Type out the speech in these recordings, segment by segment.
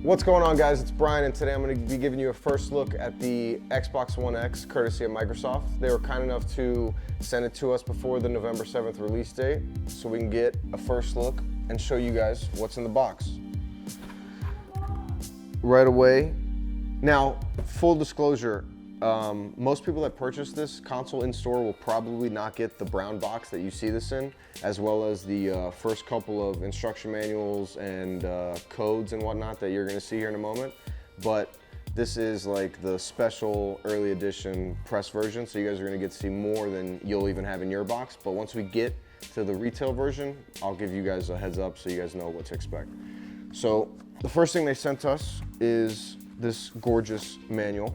What's going on, guys? It's Brian, and today I'm going to be giving you a first look at the Xbox One X, courtesy of Microsoft. They were kind enough to send it to us before the November 7th release date, so we can get a first look and show you guys what's in the box. Right away. Now, full disclosure, most people that purchase this console in store will probably not get the brown box that you see this in, as well as the first couple of instruction manuals and codes and whatnot that you're gonna see here in a moment. But this is like the special early edition press version, so you guys are gonna get to see more than you'll even have in your box. But once we get to the retail version, I'll give you guys a heads up so you guys know what to expect. So the first thing they sent us is this gorgeous manual.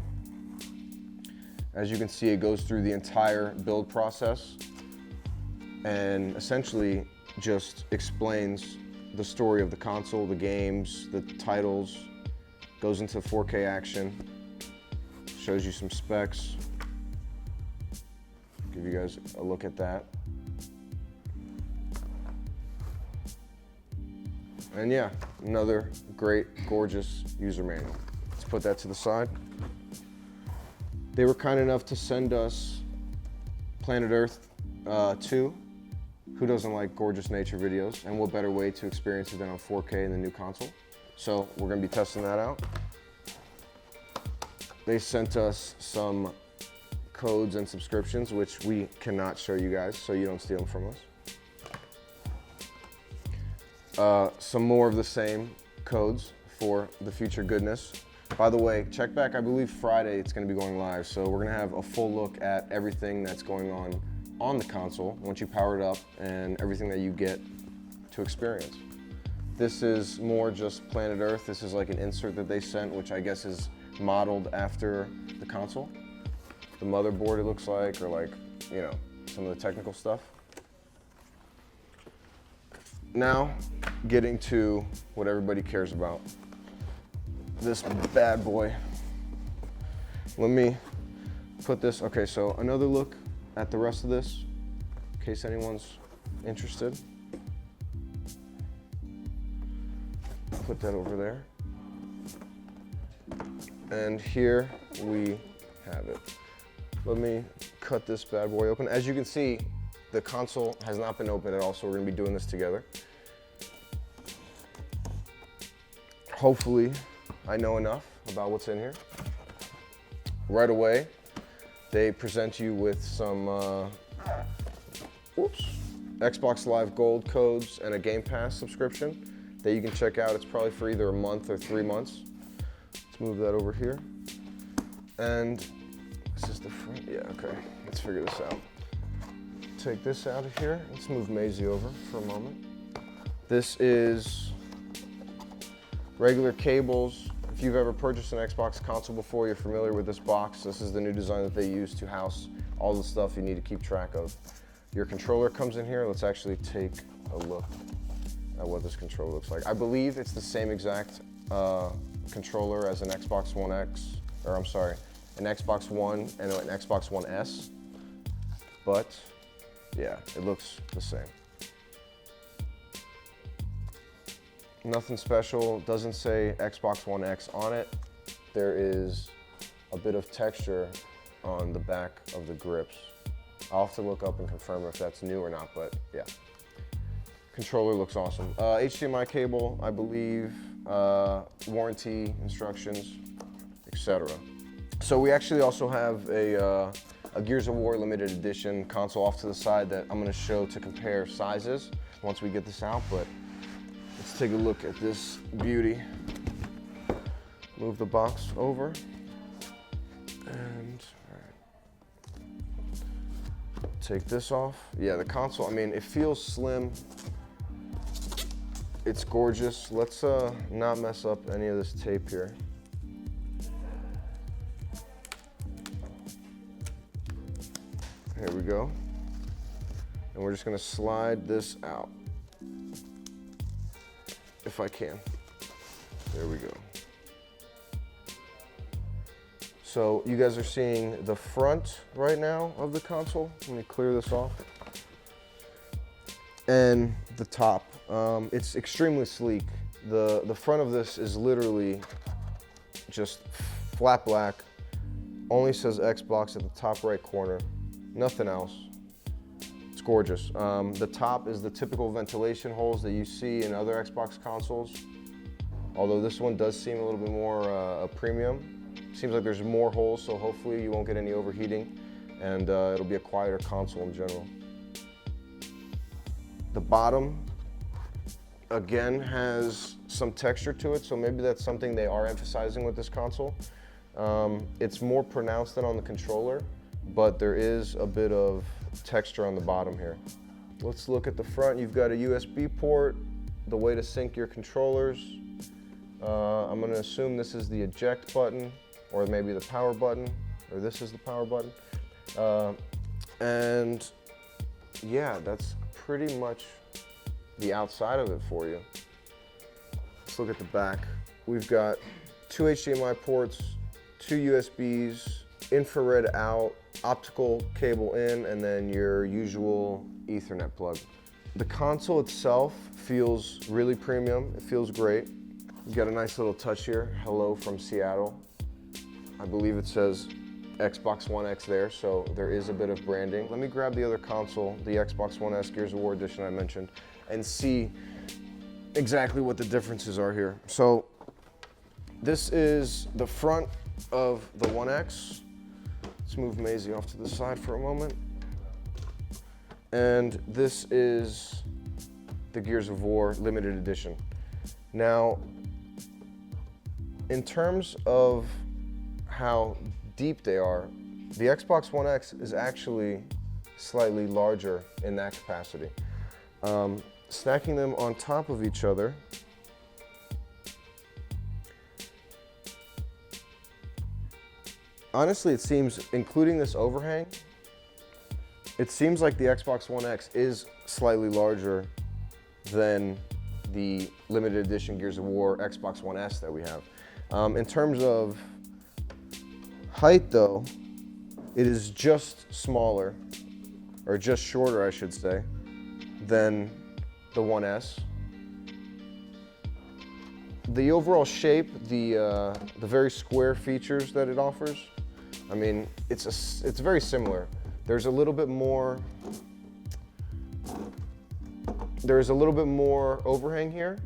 As you can see, it goes through the entire build process and essentially just explains the story of the console, the games, the titles, goes into 4K action, shows you some specs. Give you guys a look at that. And yeah, another great, gorgeous user manual. Let's put that to the side. They were kind enough to send us Planet Earth 2. Who doesn't like gorgeous nature videos? And what better way to experience it than on 4K in the new console? So we're gonna be testing that out. They sent us some codes and subscriptions, which we cannot show you guys, so you don't steal them from us. Some more of the same codes for the future goodness. By the way, check back, I believe Friday it's gonna be going live, so we're gonna have a full look at everything that's going on the console once you power it up and everything that you get to experience. This is more just Planet Earth. This is like an insert that they sent, which I guess is modeled after the console. The motherboard, it looks like, or like, you know, some of the technical stuff. Now, getting to what everybody cares about. This bad boy. Let me put this, okay, so another look at the rest of this, in case anyone's interested. Put that over there. And here we have it. Let me cut this bad boy open. As you can see, the console has not been opened at all, so we're gonna be doing this together. Hopefully, I know enough about what's in here. Right away, they present you with some Xbox Live Gold codes and a Game Pass subscription that you can check out. It's probably for either a month or 3 months. Let's move that over here. And this is the front, yeah, okay. Let's figure this out. Take this out of here. Let's move Maisie over for a moment. This is regular cables. If you've ever purchased an Xbox console before, you're familiar with this box. This is the new design that they use to house all the stuff you need to keep track of. Your controller comes in here. Let's actually take a look at what this controller looks like. I believe it's the same exact controller as an Xbox One X, or I'm sorry, an Xbox One and an Xbox One S, but yeah, it looks the same. Nothing special, doesn't say Xbox One X on it. There is a bit of texture on the back of the grips. I'll have to look up and confirm if that's new or not, but yeah. Controller looks awesome. HDMI cable, I believe, warranty instructions, etc. So we actually also have a Gears of War limited edition console off to the side that I'm gonna show to compare sizes once we get this out, but let's take a look at this beauty. Move the box over. And all right. Take this off. Yeah, the console, I mean, it feels slim. It's gorgeous. Let's not mess up any of this tape here. Here we go. And we're just gonna slide this out. If I can. There we go. So you guys are seeing the front right now of the console. Let me clear this off. And the top. It's extremely sleek. The front of this is literally just flat black. Only says Xbox at the top right corner. Nothing else. It's gorgeous. The top is the typical ventilation holes that you see in other Xbox consoles. Although this one does seem a little bit more a premium. Seems like there's more holes, so hopefully you won't get any overheating, and it'll be a quieter console in general. The bottom, again, has some texture to it, so maybe that's something they are emphasizing with this console. It's more pronounced than on the controller, but there is a bit of texture on the bottom here. Let's look at the front. You've got a USB port, the way to sync your controllers. I'm gonna assume this is the eject button, or maybe the power button, or this is the power button. And yeah, that's pretty much the outside of it for you. Let's look at the back. We've got 2 HDMI ports, 2 USBs, infrared out, optical cable in, and then your usual Ethernet plug. The console itself feels really premium. It feels great. You got a nice little touch here. Hello from Seattle. I believe it says Xbox One X there, so there is a bit of branding. Let me grab the other console, the Xbox One S Gears of War edition I mentioned, and see exactly what the differences are here. So this is the front of the One X. Let's move Maisie off to the side for a moment. And this is the Gears of War limited edition. Now, in terms of how deep they are, the Xbox One X is actually slightly larger in that capacity. Stacking them on top of each other, honestly, it seems, including this overhang, it seems like the Xbox One X is slightly larger than the limited edition Gears of War Xbox One S that we have. In terms of height though, it is just smaller, or just shorter I should say, than the One S. The overall shape, the very square features that it offers, I mean, it's very similar. There's a little bit more overhang here.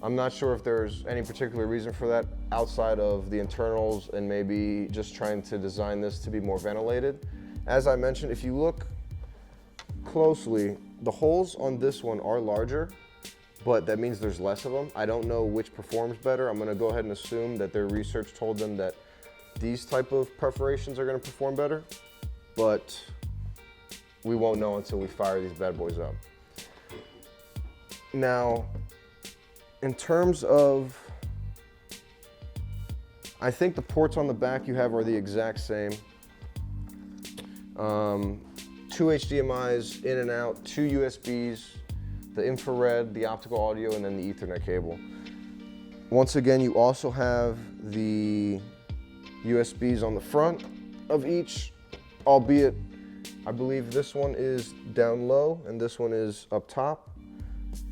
I'm not sure if there's any particular reason for that outside of the internals and maybe just trying to design this to be more ventilated. As I mentioned, if you look closely, the holes on this one are larger, but that means there's less of them. I don't know which performs better. I'm gonna go ahead and assume that their research told them that these type of perforations are gonna perform better, but we won't know until we fire these bad boys up. Now, in terms of, I think the ports on the back you have are the exact same. 2 HDMIs in and out, 2 USBs, the infrared, the optical audio, and then the Ethernet cable. Once again, you also have the USBs on the front of each, albeit I believe this one is down low and this one is up top.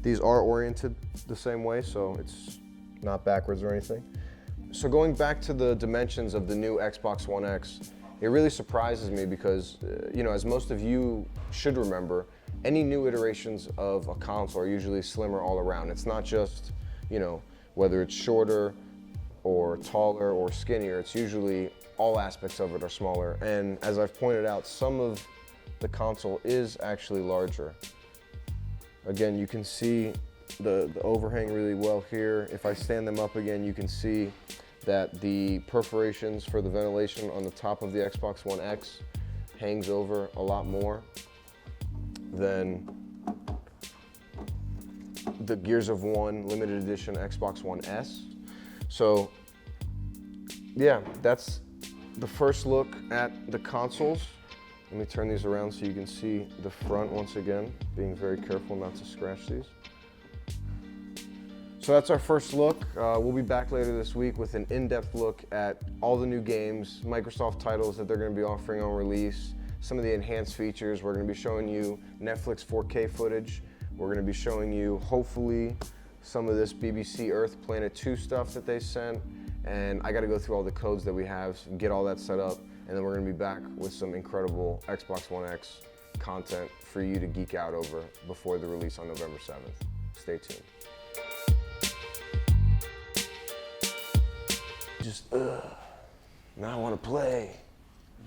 These are oriented the same way, so it's not backwards or anything. So going back to the dimensions of the new Xbox One X, it really surprises me because, you know, as most of you should remember, any new iterations of a console are usually slimmer all around. It's not just, you know, whether it's shorter or taller or skinnier, it's usually all aspects of it are smaller. And as I've pointed out, some of the console is actually larger. Again, you can see the overhang really well here. If I stand them up again, you can see that the perforations for the ventilation on the top of the Xbox One X hangs over a lot more than the Gears of War limited edition Xbox One S. So yeah, that's the first look at the consoles. Let me turn these around so you can see the front once again, being very careful not to scratch these. So that's our first look. We'll be back later this week with an in-depth look at all the new games, Microsoft titles that they're going to be offering on release, some of the enhanced features. We're going to be showing you Netflix 4K footage. We're going to be showing you, hopefully, some of this BBC Earth Planet 2 stuff that they sent, and I gotta go through all the codes that we have, get all that set up, and then we're gonna be back with some incredible Xbox One X content for you to geek out over before the release on November 7th. Stay tuned. Just, now I wanna play.